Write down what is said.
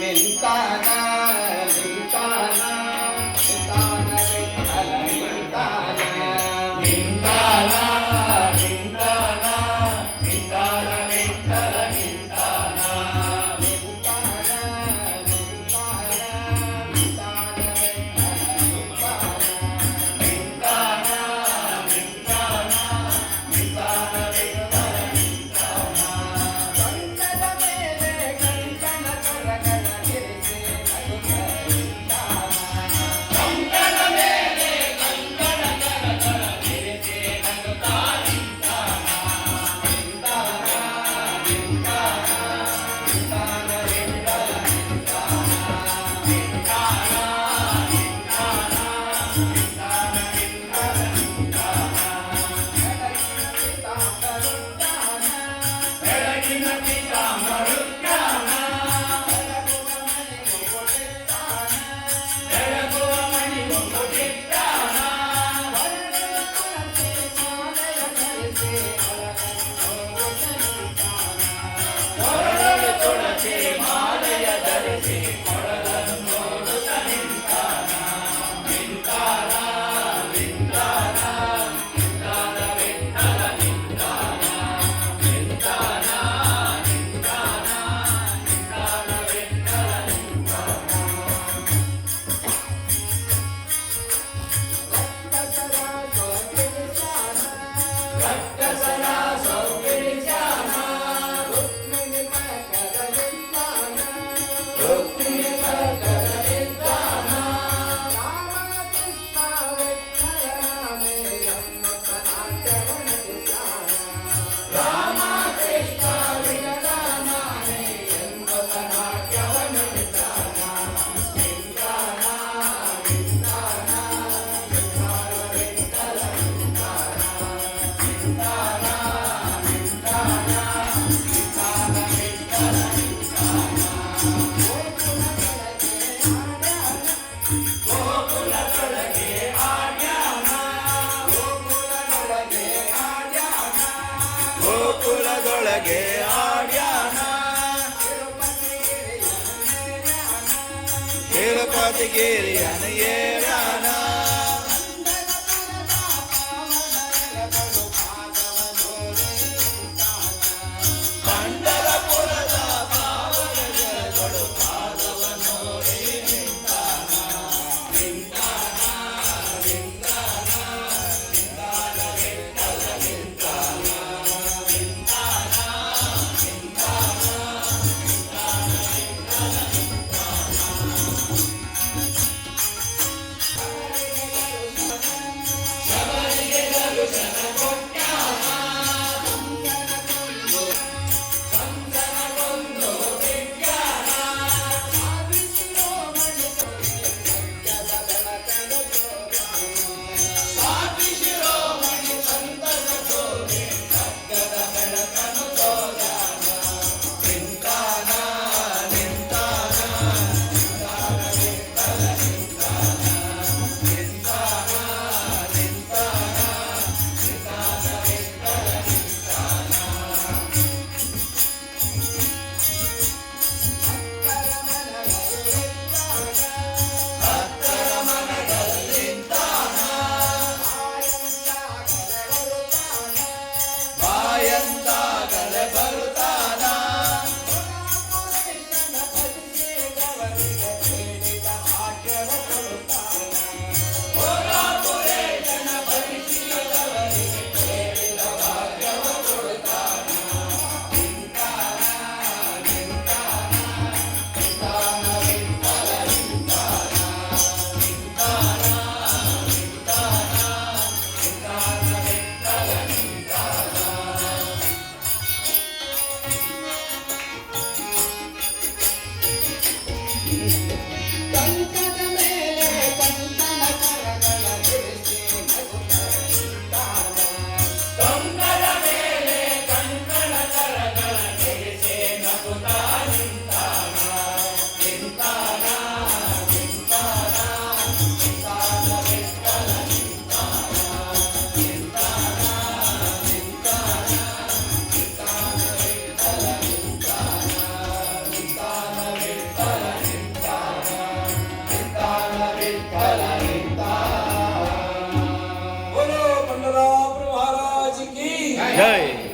ನಿಂತಾನ ನಿಂತಾನ ನಿಂತಾನ ವಿಠಲ ನಿಂತಾನ ನಿಂತಾನ ನಿಂತಾನ ನಿಂತಾನ ವಿಠಲ ನಿಂತಾನ ನಿಂತಾನ ನಿಂತಾನ ನಿಂತಾನ ವಿಠಲ ನಿಂತಾನ ನಿಂತಾನ ನಿಂತಾನ ನಿಂತಾನ ವಿಠಲ ನಿಂತಾನ ಕಂಠದ ಮೇಲೆ ಕಂಕಣ ಕರಗಳ ಗಿರಿಸಿ ನಗುತ್ತ ನಿಂತಾನ ಕಂಠದ ಮೇಲೆ ಕಂಕಣ ಕರಗಳ ಗಿರಿಸಿ ನಗುತ್ತ ನಿಂತಾನ ನಿಂತಾನ ನಿಂತಾನ ನಿಂತಾನ ವಿಠಲ ನಿಂತಾನ ನಿಂತಾನ ನಿಂತಾನ ನಿಂತಾನ ವಿಠಲ ನಿಂತಾನ ಬೆಳಗಿನ ಪೀತಾಂಬರುದ್ಯಾನ ಬೆಳಗುವ ಮಣಿ ಮುಕುಟಿದ್ದಾನ ಕೊರಳಲು ತುಳಸಿ ಮಾಲೆಯ ಧರಿಸಿ ಕೊಳಲನ್ನು ನೋಡುತ್ತ ನಿಂತಾನ ನಿಂತಾನ ನಿಂತಾನ ನಿಂತಾನ ವಿಠಲ ನಿಂತಾನ ನಿಂತಾನ ನಿಂತಾನ ನಿಂತಾನ ವಿಠಲ ನಿಂತಾನ ರಕ್ತಸರ ಸೌಕಿರಿಚಾನ ರುಕ್ಮಿಣಿ ಮಕರವಿದ್ದಾನ ರುಕ್ಮಿಣಿ ಮಕರವಿದ್ದಾನ ರಾಮಕೃಷ್ಣ ವಿಠಲನಾಮೆ ಎನ್ನುತ್ತ ನಾಟ್ಯವನಗಿಸಾನ ರಾಮಕೃಷ್ಣ ವಿಠಲನಾಮೆ ಎನ್ನುತ್ತ ನಾಟ್ಯವನಗಿಸಾನ ನಿಂತಾನ ನಿಂತಾನ ನಿಂತಾನ ವಿಠಲ ನಿಂತಾನ ನಿಂತಾನ ನಿಂತಾನ ನಿಂತಾನ ವಿಠಲ ನಿಂತಾನ ಗೋಕುಲದೊಳಗೆ ಆಡ್ಯಾನ ಗೋಕುಲದೊಳಗೆ ಆಡ್ಯಾನ ಗೋಕುಲದೊಳಗೆ ಆಡ್ಯಾನ ತಿರುಪತಿಗಿರಿಯನ ಏರ್ಯಾನ ಪಂಢರಪುರದ ಪಾವನ ಜಲಗಳು ಪಾದವ ನೋಡಿ ನಿಂತಾನ ನಿಂತಾನ ನಿಂತಾನ ನಿಂತಾನ ವಿಠಲ ನಿಂತಾನ ನಿಂತಾನ ನಿಂತಾನ ನಿಂತಾನ ವಿಠಲ ಶಬರಿಗೆ ದರ್ಶನ ಕೊಟ್ಟಾನ ಸಂತನಗೊಂದು ವಿಜ್ಞಾನ ಸ್ವಾಮಿ ಶಿರೋಮಣಿ ಸಂತನ ತೋರಿ ಖಡ್ಗದ ಬೆಳಕನ್ನು ತೋರಾನ ನಿಂತಾನ ನಿಂತಾನ ನಿಂತಾನ ವಿಠಲ ನಿಂತಾನ ನಿಂತಾನ ನಿಂತಾನ ನಿಂತಾನ ವಿಠಲ ನಿಂತಾನ ಭಕ್ತರ ಮನದಲ್ಲಿದ್ದಾನ ಬಾಯಂದಾಗಲೇ ಬರುತ್ತಾನ ಪುರೇಶನ ಭಜಿಸಿದವರಿಗೆ ಕೇಳಿದ ಭಾಗ್ಯವ ಕೊಡುತ್ತಾನ ನಿಂತಾನ ನಿಂತಾನ ನಿಂತಾನ ವಿಠಲ ನಿಂತಾನ ನಿಂತಾನ ನಿಂತಾನ ನಿಂತಾನ ವಿಠಲ ನಿಂತಾನ ಕಂಕದ ಮೇಲೆ ಕಂಕಣ ಕರಗಳ ಗಿರಿಸಿ ನಗುತ್ತ ನಿಂತಾನ ಕಂಕದ ಮೇಲೆ ಕಂಕಣ ಕರಗಳ ಗಿರಿಸಿ ನಗುತ್ತ ನಿಂತಾನ ನಿಂತಾನ ನಿಂತಾನ ನಿಂತಾನ ವಿಠಲ ನಿಂತಾನ ನಿಂತಾನ ನಿಂತಾನ ನಿಂತಾನ ವಿಠಲ ನಿಂತಾನ ನಿಂತಾನ ವಿಠಲ विठ्ठल नित्ता बोलो पंढरपूर महाराज की जय.